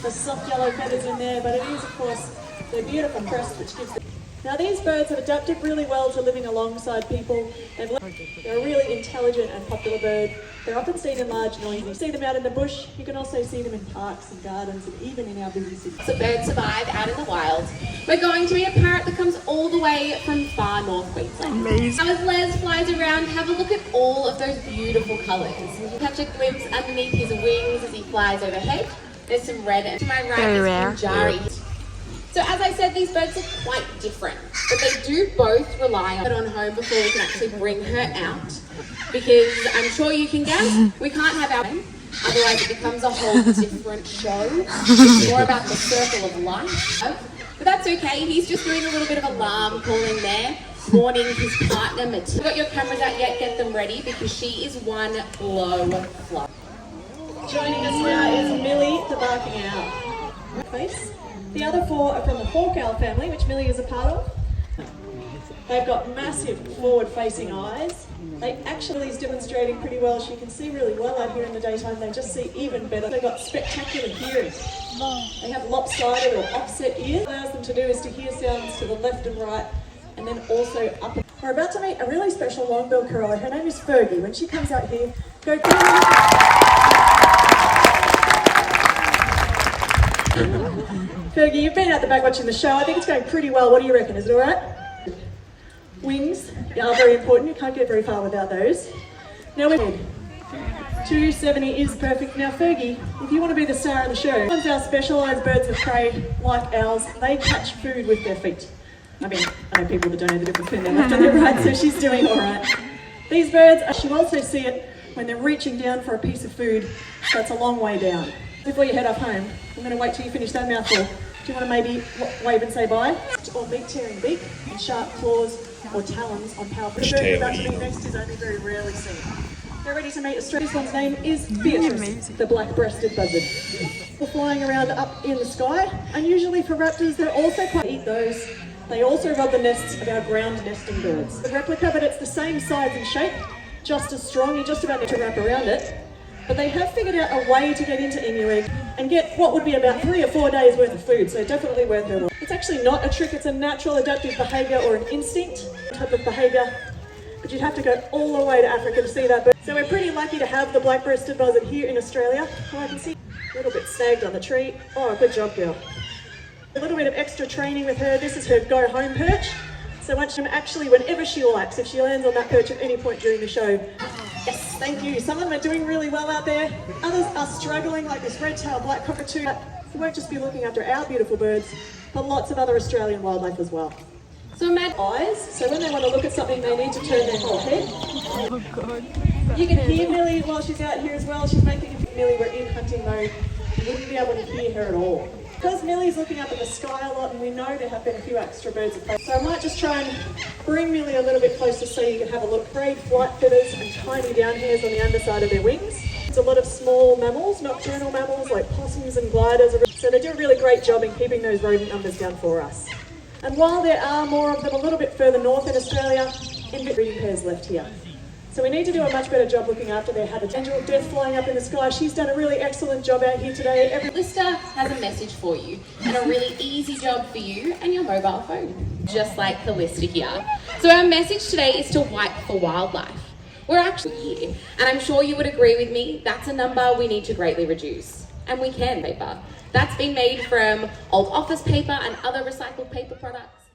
The soft yellow feathers in there, but it is, of course, their beautiful crest which gives them. Now these birds have adapted really well to living alongside people. They're a really intelligent and popular bird. They're often seen in large noises. You see them out in the bush. You can also see them in parks and gardens and even in our busy cities. So birds survive out in the wild. We're going to meet a parrot that comes all the way from far north Queensland. Amazing. Now as Les flies around, have a look at all of those beautiful colours. You can catch a glimpse underneath his wings as he flies overhead. There's some red, and to my right is Punjari. So as I said, these birds are quite different, but they do both rely on home before we can actually bring her out. Because I'm sure you can guess, we can't have our home, otherwise it becomes a whole different show. It's more about the circle of life. But that's okay, he's just doing a little bit of alarm calling there, warning his partner Matilda. You've got your cameras out yet, get them ready, because she is one low fly. Joining us now is Millie, the barking owl. Face. The other four are from the hawk owl family, which Millie is a part of. They've got massive forward-facing eyes. They actually is demonstrating pretty well. She can see really well out here in the daytime. They just see even better. They've got spectacular hearing. They have lopsided or offset ears. What it allows them to do is to hear sounds to the left and right, and then also up. We're about to meet a really special long-billed corolla. Her name is Fergie. When she comes out here, go. Fergie, you've been out the back watching the show. I think it's going pretty well. What do you reckon? Is it all right? Wings are very important. You can't get very far without those. Now we're 270 is perfect. Now Fergie, if you want to be the star of the show, one's our specialised birds of prey, like owls. They catch food with their feet. I mean, I know people that don't know the difference between their left and their right, so she's doing all right. These birds, you also see it when they're reaching down for a piece of food, so it's a long way down. Before you head up home, I'm going to wait till you finish that mouthful. Do you want to maybe wave and say bye? Or meat-tearing beak and sharp claws or talons on powerful. The bird we're about to meet next is only very rarely seen. They're ready to meet Australia. This one's name is Beatrice, the black-breasted buzzard. We're flying around up in the sky. Unusually for raptors, they're also quite eat those. They also rob the nests of our ground nesting birds. The replica, but it's the same size and shape, just as strong. You just about need to wrap around it. But they have figured out a way to get into emu egg and get what would be about 3 or 4 days worth of food, so definitely worth their while. It's actually not a trick, it's a natural adaptive behaviour or an instinct type of behaviour, but you'd have to go all the way to Africa to see that bird. So we're pretty lucky to have the black-breasted buzzard here in Australia. Oh, I can see a little bit snagged on the tree. Oh, good job, girl. A little bit of extra training with her. This is her go-home perch. So once she actually, whenever she likes, if she lands on that perch at any point during the show, yes, thank you. Some of them are doing really well out there. Others are struggling, like this red-tailed black cockatoo. We won't just be looking after our beautiful birds, but lots of other Australian wildlife as well. So imagine eyes. So when they want to look at something, they need to turn their whole head. Oh God. You can hear Millie while she's out here as well. She's making if Millie were in hunting mode, you wouldn't be able to hear her at all. Because Millie's looking up at the sky a lot, and we know there have been a few extra birds of prey. So I might just try and bring Millie a little bit closer so you can have a look. Braid flight feathers and tiny down hairs on the underside of their wings. It's a lot of small mammals, nocturnal mammals like possums and gliders. So they do a really great job in keeping those rodent numbers down for us. And while there are more of them a little bit further north in Australia, in breeding pairs left here. So we need to do a much better job looking after their habitat. Angel of Death flying up in the sky. She's done a really excellent job out here today. Lister has a message for you and a really easy job for you and your mobile phone, just like Callista here. So our message today is to wipe for wildlife. We're actually here, and I'm sure you would agree with me, that's a number we need to greatly reduce. And we can paper. That's been made from old office paper and other recycled paper products.